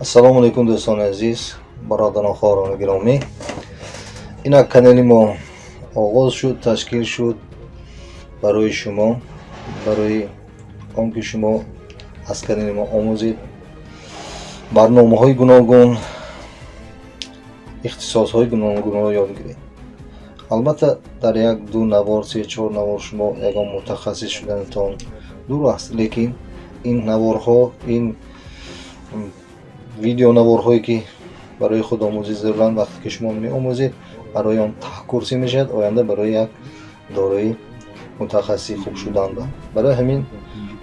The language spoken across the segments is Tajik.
ассалому алайкум дӯстони азиз, бародарон хоҳорони гиромӣ. Инак канали мо оғоз шуд, ташкил шуд барои шумо, барои он ки шумо аз канали мо омӯзед барномаҳои гуногун, ихтисосҳои гуногунро ёд гиред. албатта дар 1-2 навор 3-4 навор шумо ягон мутахассис шуданатон дур аст, лекин ин наворҳо, ин видеонаворҳое ки барои худомӯзӣ заруранд, вақте ки шумо меомӯзед, барои он таҳкурсӣ мешавад, оянда барои як дорои мутахассиси хуб шудан ба. Барои ҳамин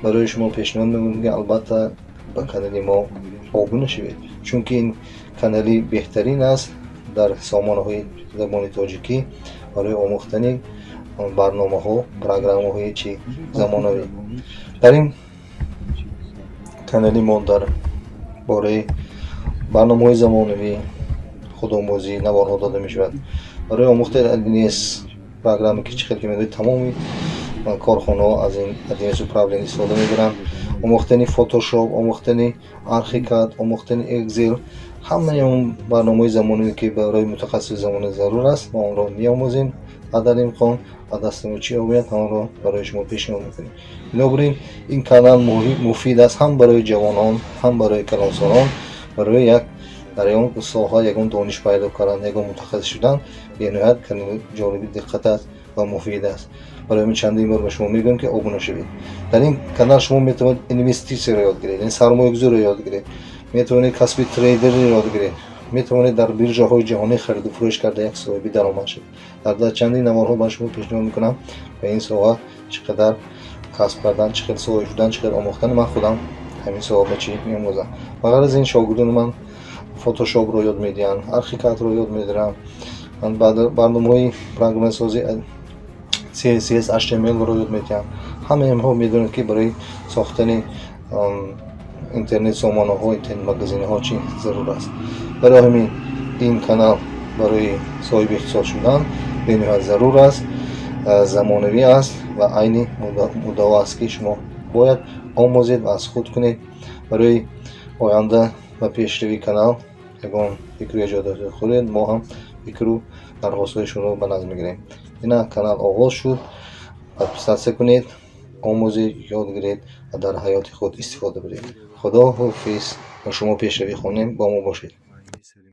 барои шумо пешниҳод мекунем ки албатта ба канали мо обуна шавед, чунки ин канали беҳтарин аст дар сомонаҳои забони тоҷикӣ барои омӯхтани барномаҳо, программаҳои чи замонавӣ. Дар ин канали мо дар бораи барномаҳои замонавӣ, худомӯзӣ, наворҳо дода мешавад. Барои омӯхтани AdNS программе ки чӣ хел ки медонед, тамоми корхонаҳо аз ин AdNS управление истифода мебаранд. омӯхтани Photoshop, омӯхтани Archicad, омӯхтани Excel, ҳамаи он барномаҳои замонавӣ ки барои мутахассиси замона зарур аст, мо онро меомӯзем. Адар имкон ба дасти мо чӣ овояд, онро барои шумо пешниҳод мекунем. Бинобар ин ин канал муфид аст ҳам барои ҷавонон, ҳам барои калонсолон, барои як дар он соҳа ягон дониш пайдо кардан, ягон мутахассис шудан бениҳоят канали ҷолиби диққат аст ва муфид аст. барои ҳамин чандин бор ба шумо мегӯям ки обуна шавед. Дар ин канал шумо метавонед инвестисияро ёд гиред, яъне сармоягузориро ёд гиред, метавонед касби трейдерро ёд гиред, метавонед дар биржаҳои ҷаҳонӣ хариду фурӯш карда як соҳиби даромад шавед. дар чандин наворҳо ба шумо пешниҳод мекунам ба ин соҳа чӣ қадар касб кардан, чӣ хел соҳиб шудан, чӣ хел омӯхтан. Ман худам ҳамин соҳа ба чӣ меомӯзам. ба ғайр аз ин шогирдони ман Photoshopро ёд медиҳанд, Archicadро ёд медиҳам, барномаҳои программасозӣ CSS, HTML-ро ёд медиҳам. ҳамаи инҳо медонед ки барои сохтани интернет сомонаҳо, интернет магазинҳо чӣ зарур аст. барои ҳамин ин канал барои соҳиби ихтисос шудан бениҳоят зарур аст, замонавӣ аст ва айни муддао аст ки шумо бояд омӯзед ва аз худ кунед барои оянда ба пешравии канал. ягон фикру эҷодоти хӯред, мо ҳам фикру дархостҳои шуморо ба назд мегирем. ина канал оғоз шуд, подписатсия кунед, омӯзед, ёд гиред ва дар ҳаёти худ истифода баред. худо ҳофиз. ба шумо пешравӣ хонем, бо мо бошед.